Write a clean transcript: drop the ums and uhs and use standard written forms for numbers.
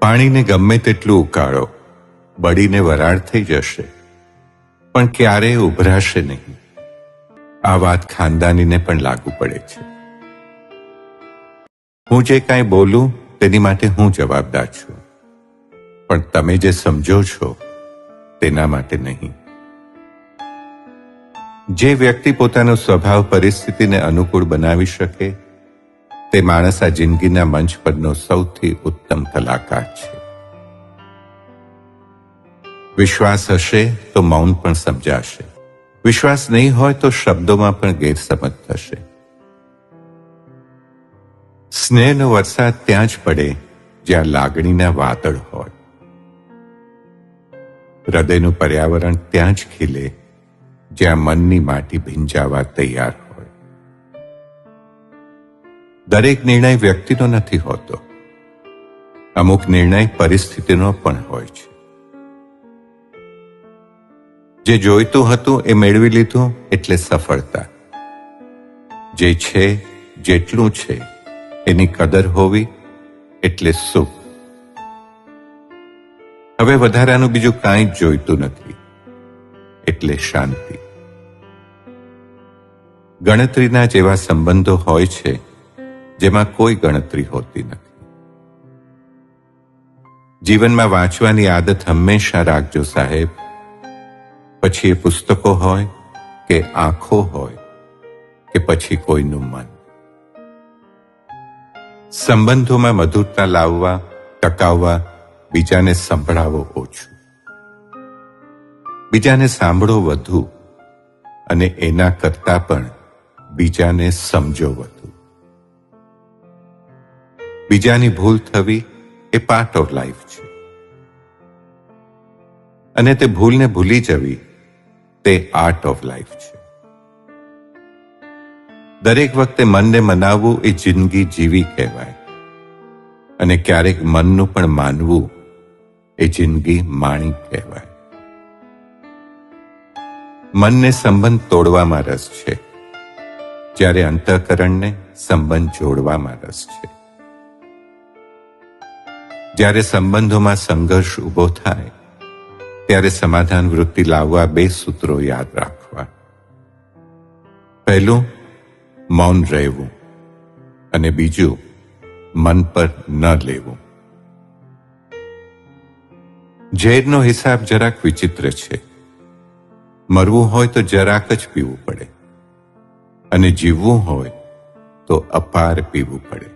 પાણીને ગમે તેટલું ઉકાળો, બળીને વરાળ થઈ જશે, પણ ક્યારેય ઉભરાશે નહીં. આ વાત ખાનદાનીને પણ લાગુ પડે છે. હું જે કાંઈ બોલું તેની માટે હું જવાબદાર છું, પણ તમે જે સમજો છો તેના માટે નહીં. જે વ્યક્તિ પોતાનો સ્વભાવ પરિસ્થિતિને અનુકૂળ બનાવી શકે તે માણસ આ જિંદગીના મંચ પરનો સૌથી ઉત્તમ કલાકાર છે. વિશ્વાસ હશે તો મૌન પણ સમજાશે. વિશ્વાસ નહીં હોય તો શબ્દોમાં પણ ગેરસમજ થશે. સ્નેહનો વરસાદ ત્યાં જ પડે જ્યાં લાગણીના વાદળ હોય. હૃદયનું પર્યાવરણ ત્યાં જ ખીલે જ્યાં મનની માટી ભીંજાવા તૈયાર હોય. દરેક નિર્ણય વ્યક્તિનો નથી હોતો. અમુક નિર્ણય પરિસ્થિતિનો પણ હોય છે. જે જોઈતું હતું એ મેળવી લીધું એટલે સફળતા. જે છે, જેટલું છે એની કદર હોવી એટલે સુખ. હવે વધારાનું બીજું કાંઈ જ જોઈતું નથી એટલે શાંતિ. ગણતરીના જેવા સંબંધો હોય છે જેમાં કોઈ ગણતરી હોતી નથી. જીવનમાં વાંચવાની આદત હંમેશા રાખજો સાહેબ. પછી એ પુસ્તકો હોય કે આંખો હોય કે પછી કોઈનું મન. સંબંધોમાં મધુરતા લાવવા, ટકાવવા, બીજાને સંભળાવો ઓછું, બીજાને સાંભળો વધુ, અને એના કરતા પણ બીજાને સમજો વધુ. બીજાની ભૂલ થવી એ પાર્ટ ઓફ લાઈફ છે, અને તે ભૂલને ભૂલી જવી તે આર્ટ ઓફ લાઈફ છે. દરેક વખતે મનને મનાવવું એ જિંદગી જીવી કહેવાય, અને ક્યારેક મનનું પણ માનવું એ જિંદગી માણી કહેવાય. મનને સંબંધ તોડવામાં રસ છે, જ્યારે અંતઃકરણને સંબંધ જોડવામાં રસ છે. જ્યારે સંબંધોમાં સંઘર્ષ ઊભો થાય ત્યારે સમાધાન વૃત્તિ લાવવા બે સૂત્રો યાદ રાખવા. પહેલું, મૌન રહેવું, અને બીજું, મન પર ન લેવું. ઝેરનો હિસાબ જરાક વિચિત્ર છે. મરવું હોય તો જરાક જ પીવું પડે, અને જીવવું હોય તો અપાર પીવું પડે.